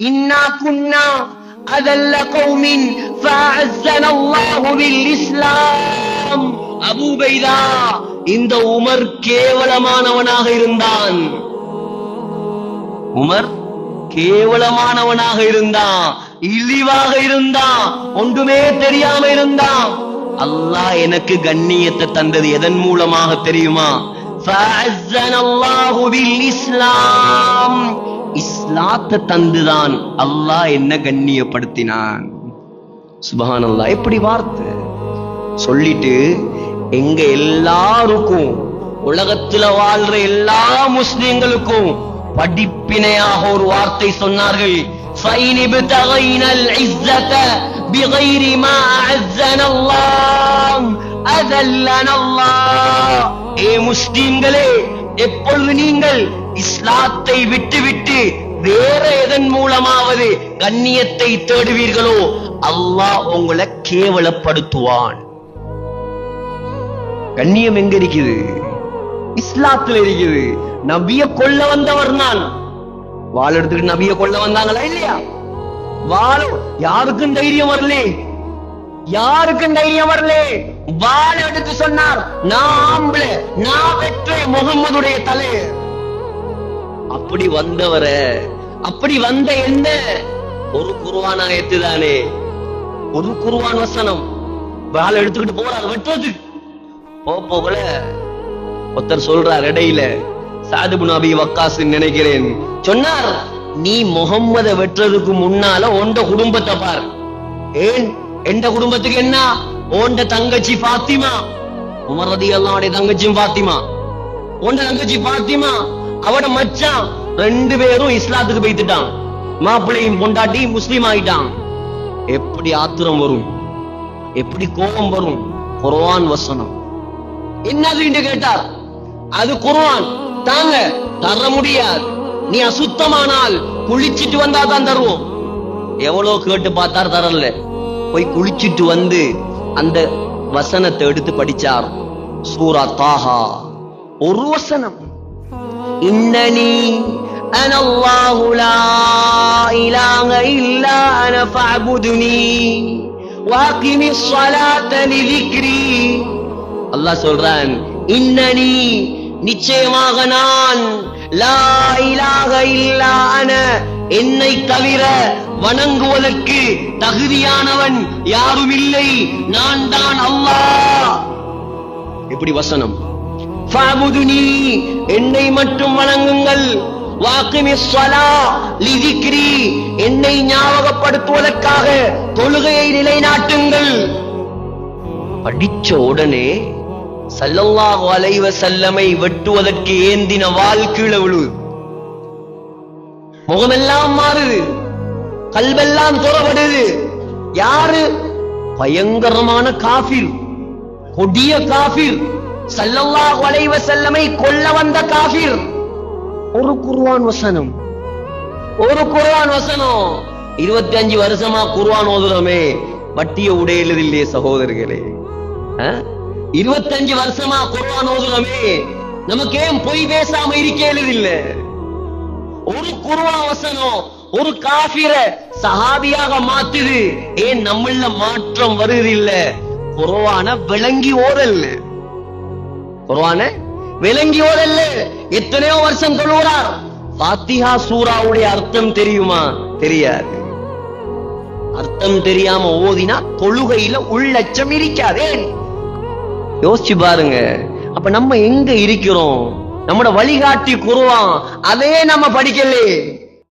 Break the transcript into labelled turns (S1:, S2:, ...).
S1: இன்னா குன்னா அதல்ல கௌமின் ஃபஅஸ்ஸன அல்லாஹு பில் இஸ்லாம். அபூ உபைதா, இந்த உமர் கேவலமானவனாக இருந்தான். உமர் கேவலமானவனாக இருந்தான், இழிவாக இருந்தான், ஒன்றுமே தெரியாம இருந்தான். அல்லாஹ் எனக்கு கண்ணியத்தை தந்தது எதன் மூலமாக தெரியுமா? ஃபஅஸ்ஸனல்லாஹு பில் இஸ்லாம். இஸ்லாத்தை தந்துதான் அல்லாஹ் என்ன கண்ணியப்படுத்தினான். சுப்ஹானல்லாஹ். எப்படி வார்த்தை சொல்லிட்டு எங்க எல்லாருக்கும், உலகத்துல வாழ்ற எல்லா முஸ்லிம்களுக்கும் படிப்பினையாக ஒரு வார்த்தை சொன்னார்கள். ஏ முஸ்லிம்களே, எப்பொழுது நீங்கள் இஸ்லாத்தை விட்டுவிட்டு வேற எதன் மூலமாவது கண்ணியத்தை தேடுவீர்களோ அல்லாஹ் உங்களை கேவலப்படுத்துவான். கண்ணியம் எங்க இருக்குது? இஸ்லாத்துல இருக்குது. நபிய கொல்ல வந்தவர் நான். வாள் எடுத்துட்டு நபிய கொல்ல வந்தாங்களா இல்லையா? வாள் யாருக்கும் தைரியம் வரல, யாருக்கும் தைரியம் வரல. வாள் எடுத்து சொன்னார், நான் ஆம்பளை, நான் வெற்றி முகம்மதுடைய தலை. அப்படி வந்தவர, அப்படி வந்த என்ன ஒரு குர்ஆன் ஆயத்து தானே, ஒரு குர்ஆன் வசனம். வாள் எடுத்துக்கிட்டு போறார் வெட்டுறது. போல ஒருத்தர் சொல்றார் இடையில, சாத் இப்னு அபீ வக்காஸ் நினைக்கிறேன், சொன்னார், நீ முகம்மத வெட்டுறதுக்கு முன்னால உண்ட குடும்பத்தை பார். ஏன் எந்த குடும்பத்துக்கு என்ன? உண்ட தங்கச்சி ஃபாத்திமா, உமர் ரலியல்லாஹு அன்ஹு தங்கச்சி ஃபாத்திமா, உண்ட தங்கச்சி ஃபாத்திமா, அவட மச்சான், ரெண்டு பேரும் இஸ்லாத்துக்கு போய்த்துட்டான். மாப்பிள்ளையும் பொண்டாட்டி முஸ்லீம் ஆயிட்டான். எப்படி ஆத்திரம் வரும், எப்படி கோபம் வரும்? குர்ஆன் வசனம் என்னது என்று கேட்டார். அது குர்ஆன், தாங்க தர முடியாது, நீ அசுத்தமானால் குளிச்சிட்டு வந்தா தான் தருவோம். எவ்வளவு கேட்டு பார்த்தார், தரல. போய் குளிச்சிட்டு வந்து அந்த வசனத்தை எடுத்து படிச்சார். சூரா தாஹா, ஒரு வசனம். இன்னனி அனல்லாஹு லா இலாஹ இல்லா அன ஃபஅபுதுனி வஅகிமிஸ் ஸலாத லிذிக்ரி. அல்லாஹ் சொல்றான், இன்னனி நிச்சயமாக நான், லா இலாஹ இல்லா அன என்னை தவிர வணங்குவதற்கு தகுதியானவன் யாரும் இல்லை, நான் தான் அல்லாஹ். எப்படி வசனம்? ஃபஅபுதுனி என்னை மட்டும் வணங்குங்கள், வஅகிமிஸ் ஸலா லிذிக்ரி என்னை ஞாபகப்படுத்துவதற்காக தொழுகையை நிலைநாட்டுங்கள். படிச்ச உடனே ஸல்லல்லாஹு அலைஹி வஸல்லமை வெட்டுவதற்கு ஏந்தின வாள் கீழே விழுது. முகமெல்லாம் மாறுது, கல்வெல்லாம் துறப்படுது. யாரு? பயங்கரமான காஃபிர், கொடிய காஃபிர், ஸல்லல்லாஹு அலைஹி வஸல்லமை கொல்ல வந்த காஃபிர். ஒரு குர்ஆன் வசனம், ஒரு குர்ஆன் வசனம். 25 வருஷமா குர்ஆன் ஓதுறோமே, வட்டிய உடையது இல்லையே சகோதரர்களே. 25 வருஷமா குர்ஆன் ஓதுறோமே, நமக்கு ஏன் பொய் பேசாம இருக்கேது இல்ல? ஒரு குர்ஆன் வசனம் ஒரு காஃபிர சஹாபியாக மாத்துது. ஏன் நம்மள மாற்றம் வருது இல்ல? குர்ஆன விளங்கி ஓதல்ல, குர்ஆன விளங்கி ஓதல்ல. எத்தனையோ வருஷம் தொழுகிறார். ஃபாத்திஹா சூராவுடைய அர்த்தம் தெரியுமா? தெரியாது. அர்த்தம் தெரியாம ஓதினா தொழுகையில உள்ளச்சம் இருக்காதே. யோசிச்சு பாருங்க. அப்ப நம்ம எங்க இருக்கிறோம்? நம்மட வழிகாட்டி குர்ஆன், அதே நம்ம படிக்கல.